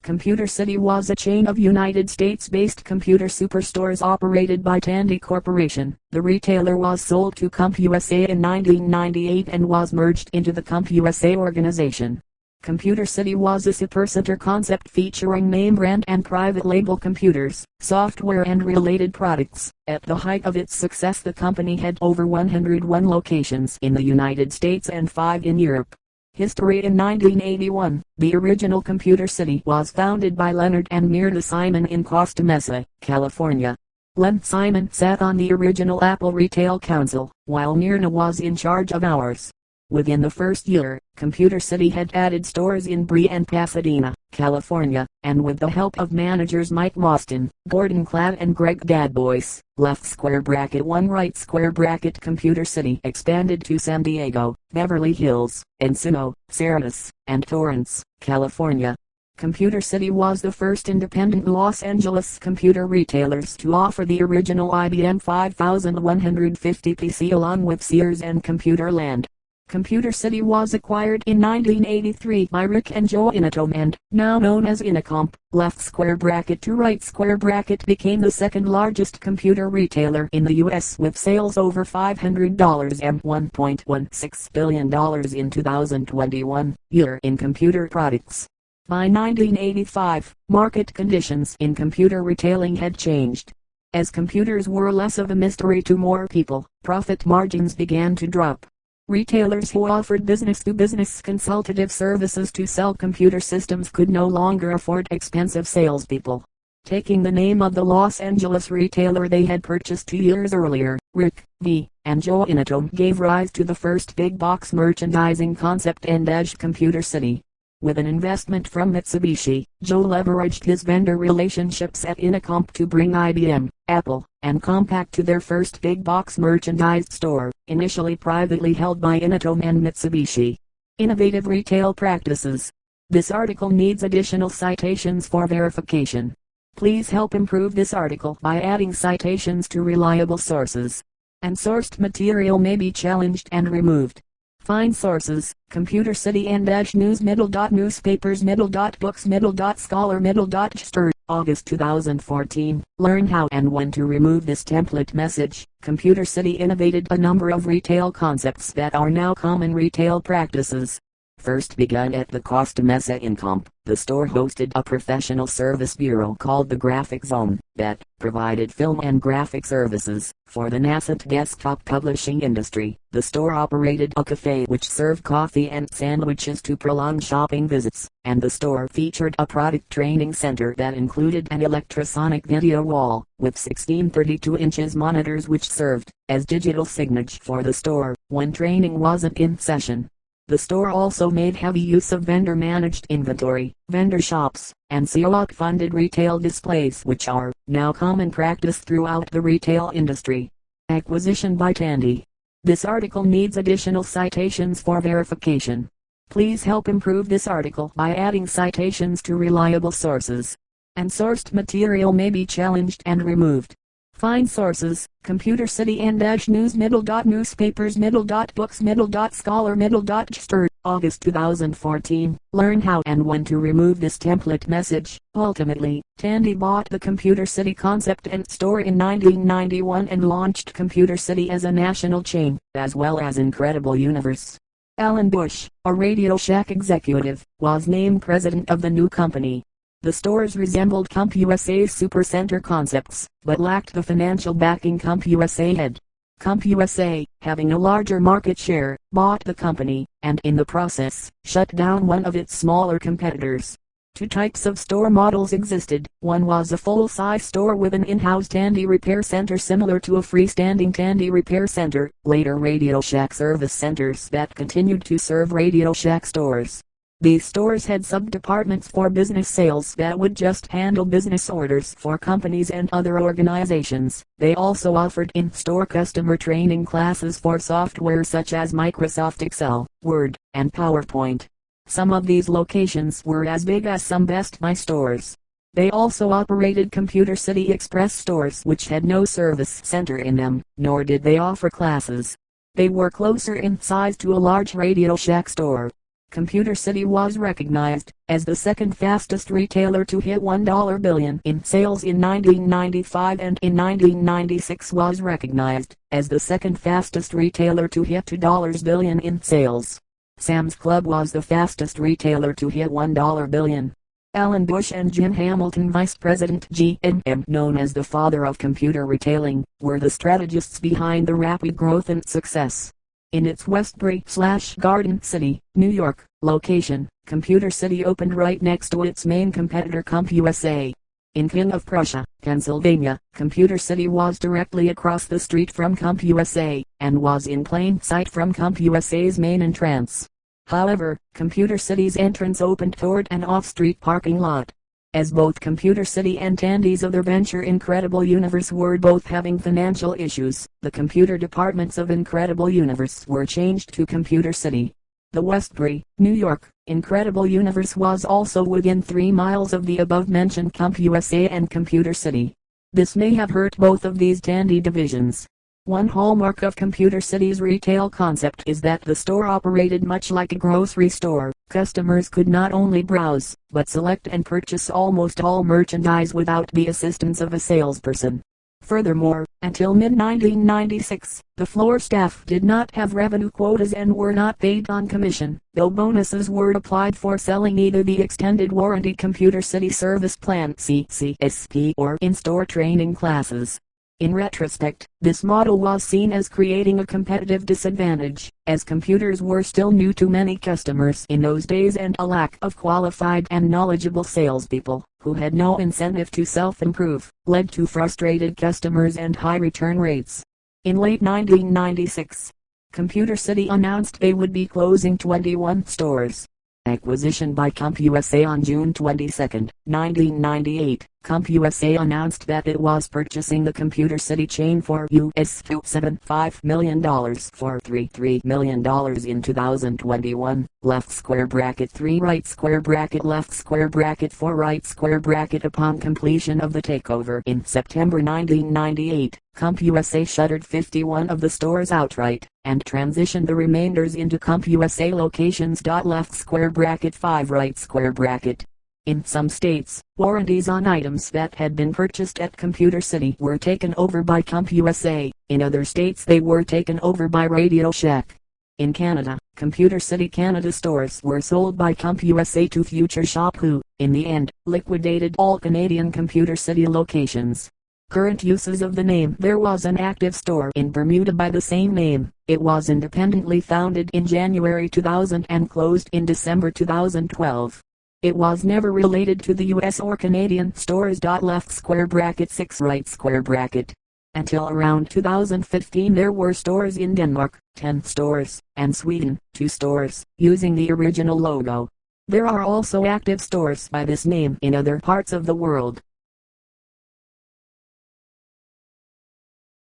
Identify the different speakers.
Speaker 1: Computer City was a chain of United States-based computer superstores operated by Tandy Corporation. The retailer was sold to CompUSA in 1998 and was merged into the CompUSA organization. Computer City was a supercenter concept featuring name brand and private label computers, software and related products. At the height of its success, the company had over 101 locations in the United States and 5 in Europe. History. In 1981, the original Computer City was founded by Leonard and Myrna Simon in Costa Mesa, California. Len Simon sat on the original Apple Retail Council, while Myrna was in charge of ours. Within the first year, Computer City had added stores in Bree and Pasadena, California, and with the help of managers Mike Mostyn, Gordon Cladd and Greg Dadboyce, Computer City expanded to San Diego, Beverly Hills, Encino, Cerritos, and Torrance, California. Computer City was the first independent Los Angeles computer retailers to offer the original IBM 5150 PC along with Sears and Computerland. Computer City was acquired in 1983 by Rick and Joe Inotome and, now known as Inacomp, became the second largest computer retailer in the U.S. with sales over $500 and $1.16 billion in 2021 year in computer products. By 1985, market conditions in computer retailing had changed. As computers were less of a mystery to more people, profit margins began to drop. Retailers who offered business-to-business consultative services to sell computer systems could no longer afford expensive salespeople. Taking the name of the Los Angeles retailer they had purchased 2 years earlier, Rick, V, and Joe Inotome gave rise to the first big box merchandising concept and edged Computer City. With an investment from Mitsubishi, Joe leveraged his vendor relationships at Inacomp to bring IBM, Apple, and Compaq to their first big box merchandised store, initially privately held by Inotome and Mitsubishi. Innovative retail practices. This article needs additional citations for verification. Please help improve this article by adding citations to reliable sources. Unsourced material may be challenged and removed. Find sources: Computer City and News newspapers books scholar August 2014. Learn how and when to remove this template message. Computer City innovated a number of retail concepts that are now common retail practices. First begun at the Costa Mesa Incomp, the store hosted a professional service bureau called the Graphic Zone that provided film and graphic services for the nascent desktop publishing industry. The store operated a cafe which served coffee and sandwiches to prolong shopping visits, and the store featured a product training center that included an electrosonic video wall with 16 32-inch monitors which served as digital signage for the store when training wasn't in session. The store also made heavy use of vendor-managed inventory, vendor shops, and co-op-funded retail displays which are now common practice throughout the retail industry. Acquisition by Tandy. This article needs additional citations for verification. Please help improve this article by adding citations to reliable sources. Unsourced material may be challenged and removed. Find sources: Computer City and News newspapers books scholar August 2014. Learn how and when to remove this template message. Ultimately, Tandy bought the Computer City concept and store in 1991 and launched Computer City as a national chain, as well as Incredible Universe. Alan Bush, a Radio Shack executive, was named president of the new company. The stores resembled CompUSA's supercenter concepts, but lacked the financial backing CompUSA had. CompUSA, having a larger market share, bought the company, and in the process, shut down one of its smaller competitors. Two types of store models existed. One was a full-size store with an in-house Tandy repair center similar to a freestanding Tandy repair center, later Radio Shack service centers that continued to serve Radio Shack stores. These stores had sub-departments for business sales that would just handle business orders for companies and other organizations. They also offered in-store customer training classes for software such as Microsoft Excel, Word, and PowerPoint. Some of these locations were as big as some Best Buy stores. They also operated Computer City Express stores which had no service center in them, nor did they offer classes. They were closer in size to a large Radio Shack store. Computer City was recognized as the second fastest retailer to hit $1 billion in sales in 1995, and in 1996 was recognized as the second fastest retailer to hit $2 billion in sales. Sam's Club was the fastest retailer to hit $1 billion. Alan Bush and Jim Hamilton, Vice President GM, known as the father of computer retailing, were the strategists behind the rapid growth and success. In its Westbury/Garden City, New York, location, Computer City opened right next to its main competitor CompUSA. In King of Prussia, Pennsylvania, Computer City was directly across the street from CompUSA, and was in plain sight from CompUSA's main entrance. However, Computer City's entrance opened toward an off-street parking lot. As both Computer City and Tandy's other venture Incredible Universe were both having financial issues, the computer departments of Incredible Universe were changed to Computer City. The Westbury, New York, Incredible Universe was also within 3 miles of the above-mentioned CompUSA and Computer City. This may have hurt both of these Tandy divisions. One hallmark of Computer City's retail concept is that the store operated much like a grocery store. Customers could not only browse, but select and purchase almost all merchandise without the assistance of a salesperson. Furthermore, until mid-1996, the floor staff did not have revenue quotas and were not paid on commission, though bonuses were applied for selling either the extended warranty Computer City Service Plan (CCSP) or in-store training classes. In retrospect, this model was seen as creating a competitive disadvantage, as computers were still new to many customers in those days, and a lack of qualified and knowledgeable salespeople, who had no incentive to self-improve, led to frustrated customers and high return rates. In late 1996, Computer City announced they would be closing 21 stores. Acquisition by CompUSA on June 22, 1998. CompUSA announced that it was purchasing the Computer City chain for $275 million for $33 million in 2021, left square bracket 3 right square bracket left square bracket 4 right square bracket. Upon completion of the takeover in September 1998, CompUSA shuttered 51 of the stores outright, and transitioned the remainders into CompUSA locations. Left square bracket 5 right square bracket. In some states, warranties on items that had been purchased at Computer City were taken over by CompUSA. In other states they were taken over by Radio Shack. In Canada, Computer City Canada stores were sold by CompUSA to Future Shop, who, in the end, liquidated all Canadian Computer City locations. Current uses of the name: there was an active store in Bermuda by the same name. It was independently founded in January 2000 and closed in December 2012. It was never related to the US or Canadian stores. Left square bracket 6 right square bracket. Until around 2015 there were stores in Denmark, 10 stores, and Sweden, 2 stores, using the original logo. There are also active stores by this name in other parts of the world.